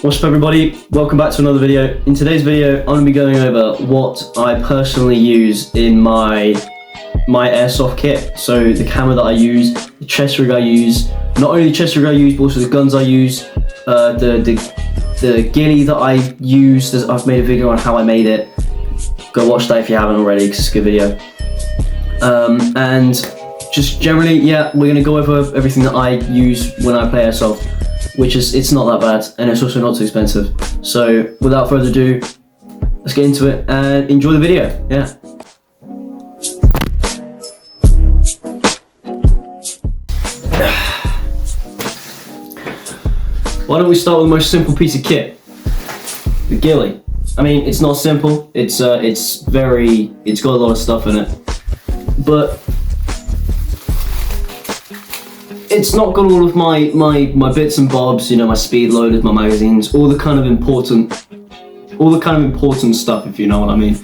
What's up everybody, welcome back to another video. In today's video I'm going to be going over what I personally use in my airsoft kit. So the camera that I use, the chest rig I use, not only the chest rig I use but also the guns I use, the ghillie that I use. I've made a video on how I made it. Go watch that if you haven't already because it's a good video. And just generally, yeah, we're going to go over everything that I use when I play airsoft, which is, it's not that bad and it's also not too expensive. So without further ado, let's get into it and enjoy the video. Yeah. Why don't we start with the most simple piece of kit, the ghillie. I mean, it's not simple. It's got a lot of stuff in it, but it's not got all of my bits and bobs, you know, my speed loaders, my magazines, all the kind of important stuff, if you know what I mean.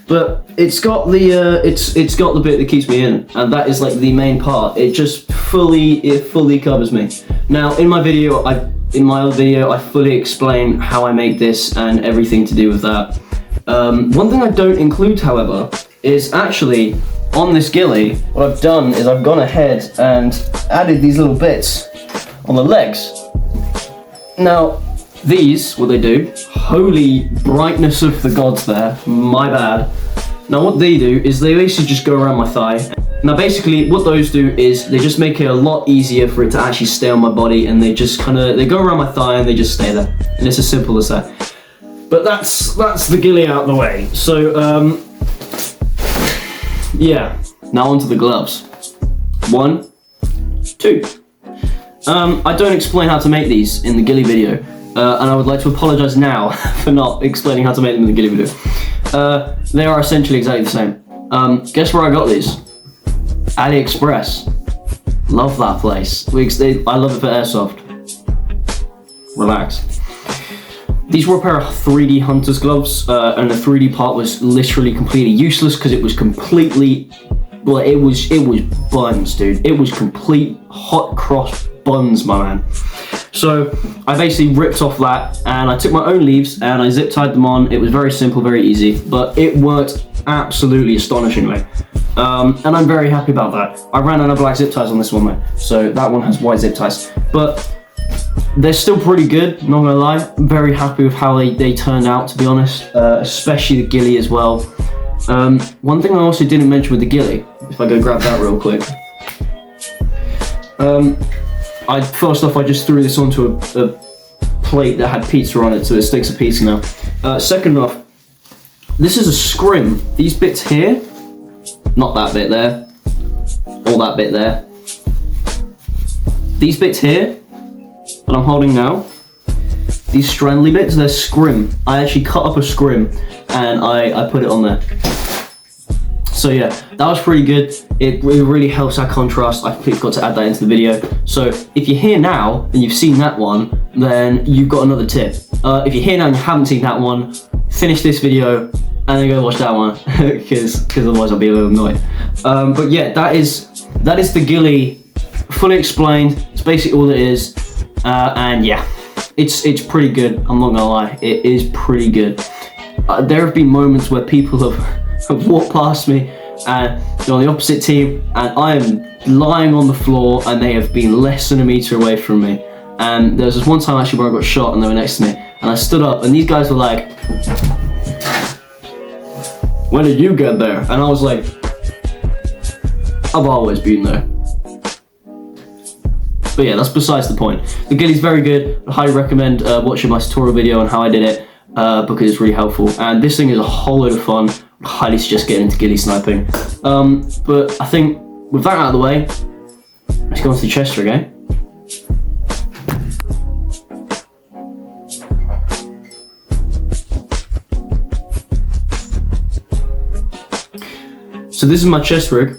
But it's got the it's got the bit that keeps me in, and that is like the main part. It just fully covers me. Now in my video, I fully explain how I make this and everything to do with that. One thing I don't include, however, is actually on this ghillie, what I've done is I've gone ahead and added these little bits on the legs. Now, these, what they do, holy brightness of the gods there, my bad. Now what they do is they basically just go around my thigh. Now basically what those do is they just make it a lot easier for it to actually stay on my body, and they just they go around my thigh and they just stay there. And it's as simple as that. But that's the ghillie out of the way. So, yeah, now onto the gloves. 1, 2. I don't explain how to make these in the ghillie video, and I would like to apologize now for not explaining how to make them in the ghillie video. They are essentially exactly the same. Guess where I got these? AliExpress. Love that place. I love it for airsoft. Relax. These were a pair of 3D Hunter's gloves, and the 3D part was literally completely useless because it was completely, well, it was buns, dude. It was complete hot cross buns, my man. So I basically ripped off that and I took my own leaves and I zip tied them on. It was very simple, very easy, but it worked absolutely astonishingly. And I'm very happy about that. I ran out of black zip ties on this one though, so that one has white zip ties. But they're still pretty good, not gonna lie. I'm very happy with how they turned out, to be honest, especially the ghillie as well. One thing I also didn't mention with the ghillie, if I go grab that real quick. First off, I just threw this onto a plate that had pizza on it, so it sticks a pizza now. Second off, this is a scrim. These bits here, not that bit there, or that bit there. These bits here, that I'm holding now, these strandly bits, they're scrim. I actually cut up a scrim and I put it on there. So yeah, that was pretty good. It really helps that contrast. I completely forgot to add that into the video. So if you're here now and you've seen that one, then you've got another tip. If you're here now and you haven't seen that one, finish this video and then go watch that one, because otherwise I'll be a little annoyed. But yeah, that is the ghillie, fully explained. It's basically all it is. And yeah, it's pretty good. I'm not gonna lie, it is pretty good. There have been moments where people have walked past me and they're on the opposite team, and I am lying on the floor and they have been less than a meter away from me. And there was this one time actually where I got shot and they were next to me, and I stood up and these guys were like, "When did you get there?" And I was like, "I've always been there." But yeah, that's besides the point. The ghillie's very good. I highly recommend watching my tutorial video on how I did it, because it's really helpful. And this thing is a whole load of fun. I highly suggest getting into ghillie sniping. But I think with that out of the way, let's go on to the chest rig, eh? So this is my chest rig.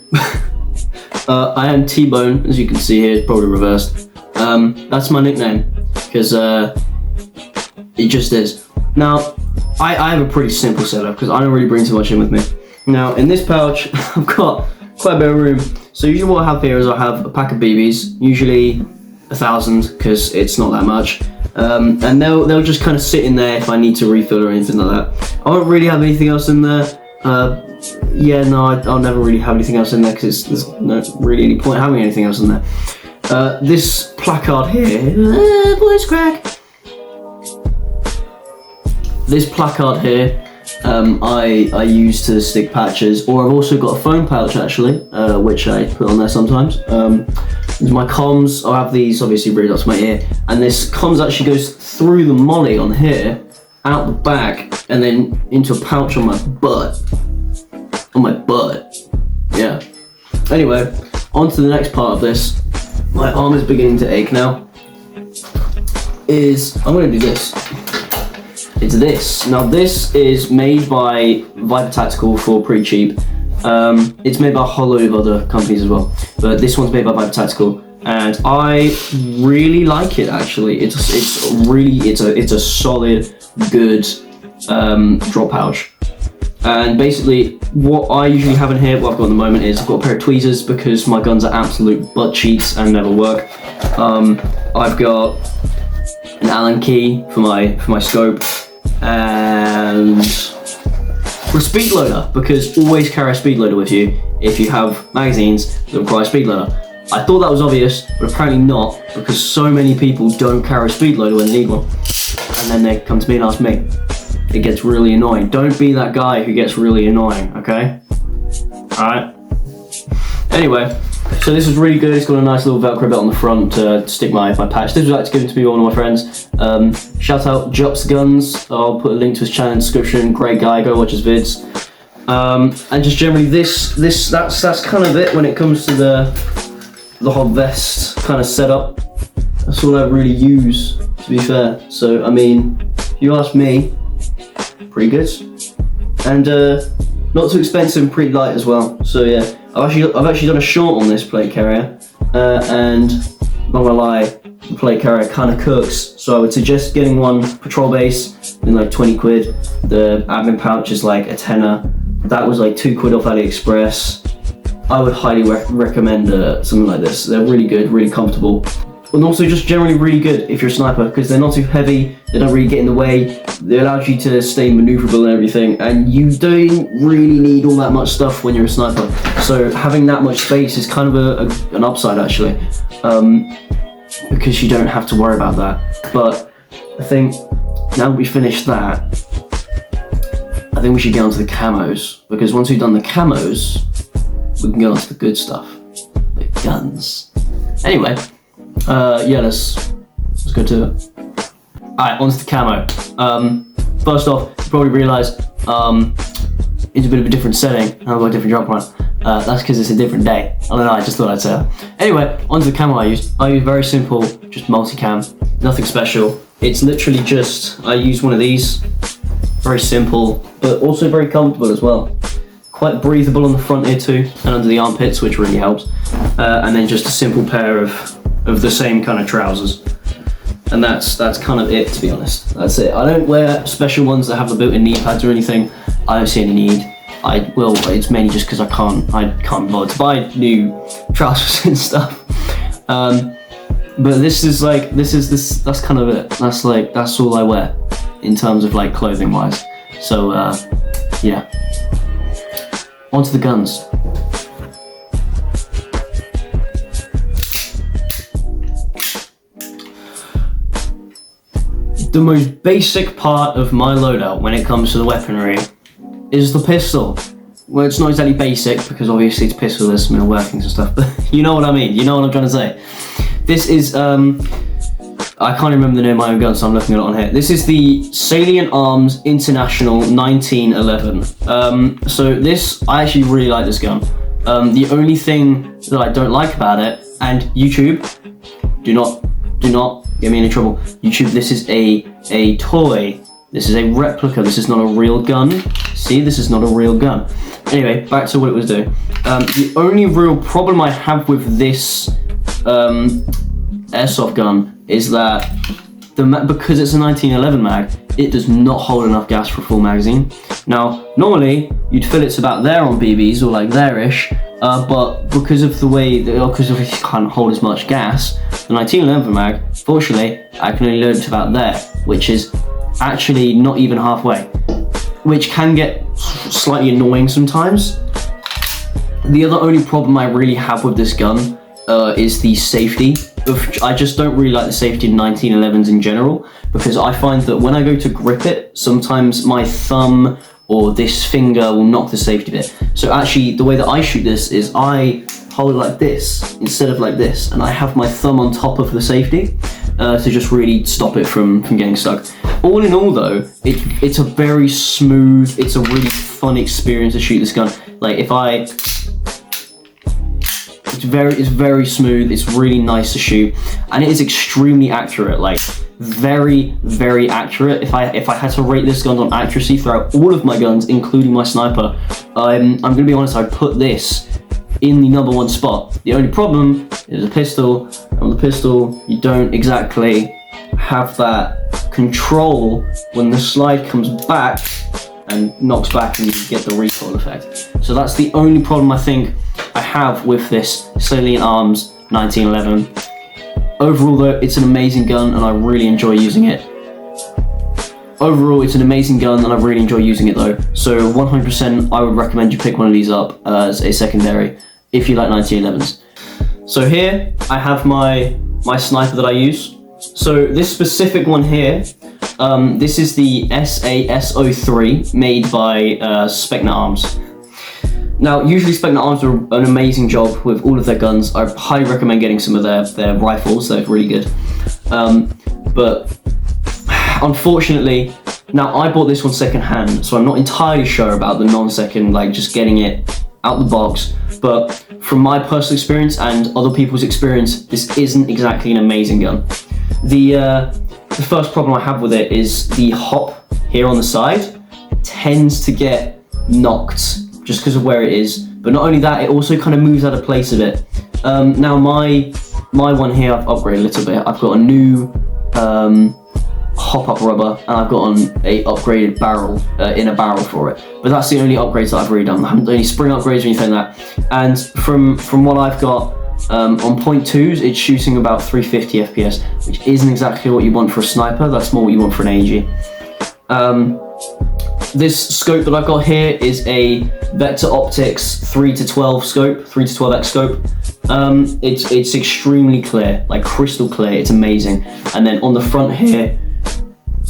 I am T-Bone, as you can see here, it's probably reversed. That's my nickname, because it just is. Now, I have a pretty simple setup, because I don't really bring too much in with me. Now, in this pouch, I've got quite a bit of room. So usually what I have here is I have a pack of BBs, usually 1,000, because it's not that much. and they'll just kind of sit in there if I need to refill or anything like that. I won't really have anything else in there. Yeah, no, I'll never really have anything else in there because there's not really any point having anything else in there. This placard here, voice crack. This placard here, I use to stick patches, or I've also got a phone pouch actually, which I put on there sometimes. My comms, I have these obviously rigged up to my ear, and this comms actually goes through the molly on here, out the back, and then into a pouch on my butt. Yeah. Anyway, on to the next part of this. My arm is beginning to ache now. I'm gonna do this. It's this. Now this is made by Viper Tactical for pretty cheap. It's made by a whole load of other companies as well, but this one's made by Viper Tactical, and I really like it actually. It's a solid, good drop pouch. And basically, what I usually have in here, what I've got at the moment is I've got a pair of tweezers because my guns are absolute butt cheats and never work. I've got an Allen key for my scope, and for a speed loader, because always carry a speed loader with you if you have magazines that require a speed loader. I thought that was obvious, but apparently not, because so many people don't carry a speed loader when they need one, and then they come to me and ask me. It gets really annoying. Don't be that guy who gets really annoying, okay? Alright. Anyway, so this is really good. It's got a nice little Velcro belt on the front to stick my patch. This was actually given to me by one of my friends. Shout out Jups Guns. I'll put a link to his channel in the description. Great guy, go watch his vids. And just generally that's kind of it when it comes to the whole vest kind of setup. That's all I really use, to be fair. So I mean, if you ask me, pretty good, and not too expensive and pretty light as well. So yeah, I've actually done a short on this plate carrier, and not gonna lie, the plate carrier kind of cooks. So I would suggest getting one patrol base in like 20 quid. The admin pouch is like a tenner. That was like 2 quid off AliExpress. I would highly recommend something like this. They're really good, really comfortable. And also just generally really good if you're a sniper, because they're not too heavy, they don't really get in the way, they allow you to stay maneuverable and everything, and you don't really need all that much stuff when you're a sniper. So having that much space is kind of an upside actually, because you don't have to worry about that. But I think now that we've finished that, I think we should get onto the camos, because once we've done the camos, we can get onto the good stuff, the guns. Anyway. Yeah, let's go to it. Alright, onto the camo. First off, you probably realise it's a bit of a different setting, and I've got a different drop run. That's because it's a different day. I don't know, I just thought I'd say that. Anyway, onto the camo I use very simple, just multicam, nothing special. It's literally just, I use one of these, very simple, but also very comfortable as well. Quite breathable on the front here too, and under the armpits, which really helps. And then just a simple pair of the same kind of trousers, and that's kind of it, to be honest. That's it. I don't wear special ones that have the built-in knee pads or anything. I don't see any need. I will, but it's mainly just because I can't bother to buy new trousers and stuff. But that's kind of it. That's all I wear in terms of like clothing wise. So yeah, onto the guns. The most basic part of my loadout when it comes to the weaponry is the pistol. Well, it's not exactly basic, because obviously it's pistol, there's some inner workings and stuff, but you know what I mean, you know what I'm trying to say. This is, I can't remember the name of my own gun, so I'm looking at it on here. This is the Salient Arms International 1911. So this, I actually really like this gun. The only thing that I don't like about it, and YouTube, do not get me in trouble. YouTube, this is a toy. This is a replica. This is not a real gun. See, this is not a real gun. Anyway, back to what it was doing. The only real problem I have with this airsoft gun is that because it's a 1911 mag, it does not hold enough gas for a full magazine. Now, normally you'd fill it to about there on BBs, or like there-ish, but because of the way, because it can't hold as much gas, The 1911 mag, fortunately, I can only load it to about there, which is actually not even halfway, which can get slightly annoying sometimes. The other only problem I really have with this gun is the safety. I just don't really like the safety of 1911s in general, because I find that when I go to grip it, sometimes my thumb or this finger will knock the safety bit. So actually, the way that I shoot this is I hold it like this instead of like this, and I have my thumb on top of the safety to just really stop it from getting stuck. All in all though, it's a very smooth, it's a really fun experience to shoot this gun. Like it's very smooth, it's really nice to shoot, and it is extremely accurate, like very, very accurate. If I had to rate this gun on accuracy throughout all of my guns, including my sniper, I'm gonna be honest, I'd put this in the #1 spot. The only problem is a pistol. On the pistol, you don't exactly have that control when the slide comes back and knocks back and you get the recoil effect. So that's the only problem I think I have with this Salient Arms 1911. Overall though, it's an amazing gun and I really enjoy using it. Overall, it's an amazing gun and I really enjoy using it though. So 100% I would recommend you pick one of these up as a secondary if you like 1911s. So here I have my sniper that I use. So this specific one here, this is the SAS03 made by Specna Arms. Now, usually Specna Arms do an amazing job with all of their guns. I highly recommend getting some of their rifles, they're really good. But unfortunately, now I bought this one secondhand, so I'm not entirely sure about the non-second, like just getting it out the box. But from my personal experience and other people's experience, this isn't exactly an amazing gun. The first problem I have with it is the hop here on the side tends to get knocked just because of where it is. But not only that, it also kind of moves out of place a bit. Now my one here I've upgraded a little bit. I've got a new hop-up rubber, and I've got a upgraded barrel, inner barrel for it. But that's the only upgrades that I've really done. I haven't done any spring upgrades or anything like that. And from what I've got, on .2s, it's shooting about 350 FPS, which isn't exactly what you want for a sniper. That's more what you want for an AG. This scope that I've got here is a Vector Optics 3-12 scope, 3-12x scope. It's extremely clear, like crystal clear. It's amazing. And then on the front here,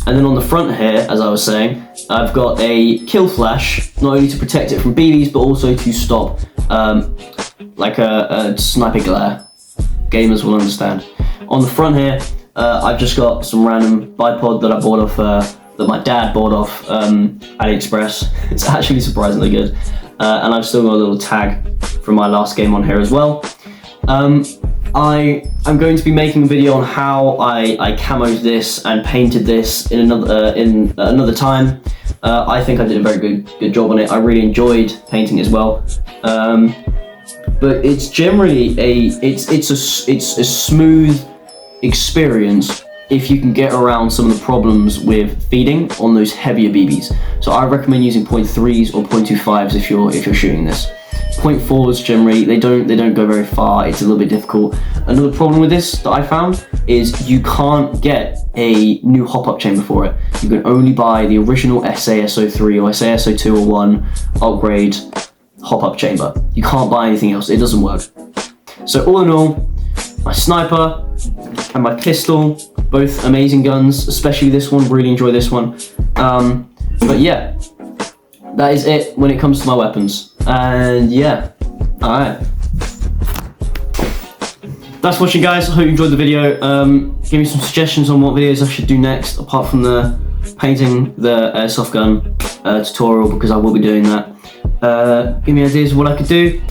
as I was saying, I've got a kill flash, not only to protect it from BBs, but also to stop like a sniper glare. Gamers will understand. On the front here, I've just got some random bipod that I bought off, that my dad bought off AliExpress. It's actually surprisingly good. And I've still got a little tag from my last game on here as well. I'm going to be making a video on how I camoed this and painted this in another time. I think I did a very good job on it. I really enjoyed painting as well. But it's generally it's a smooth experience if you can get around some of the problems with feeding on those heavier BBs. So I recommend using .3s or .25s if you're shooting this. .4s generally they don't go very far. It's a little bit difficult. Another problem with this that I found is you can't get a new hop-up chamber for it. You can only buy the original SAS03 or SAS02 or 1 upgrade hop-up chamber. You can't buy anything else. It doesn't work. So all in all, my sniper and my pistol, both amazing guns, especially this one. Really enjoy this one. But yeah, that is it when it comes to my weapons. And yeah, alright. That's watching, guys. I hope you enjoyed the video. Give me some suggestions on what videos I should do next, apart from the painting the airsoft gun tutorial, because I will be doing that. Give me ideas of what I could do.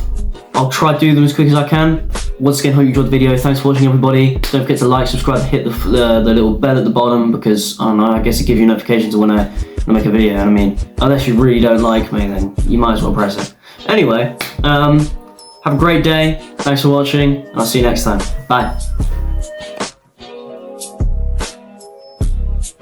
I'll try to do them as quick as I can. Once again, hope you enjoyed the video. Thanks for watching, everybody. Don't forget to like, subscribe, hit the little bell at the bottom, because I don't know, I guess it gives you notifications when I make a video. I mean, unless you really don't like me, then you might as well press it. Anyway, have a great day. Thanks for watching, and I'll see you next time. Bye.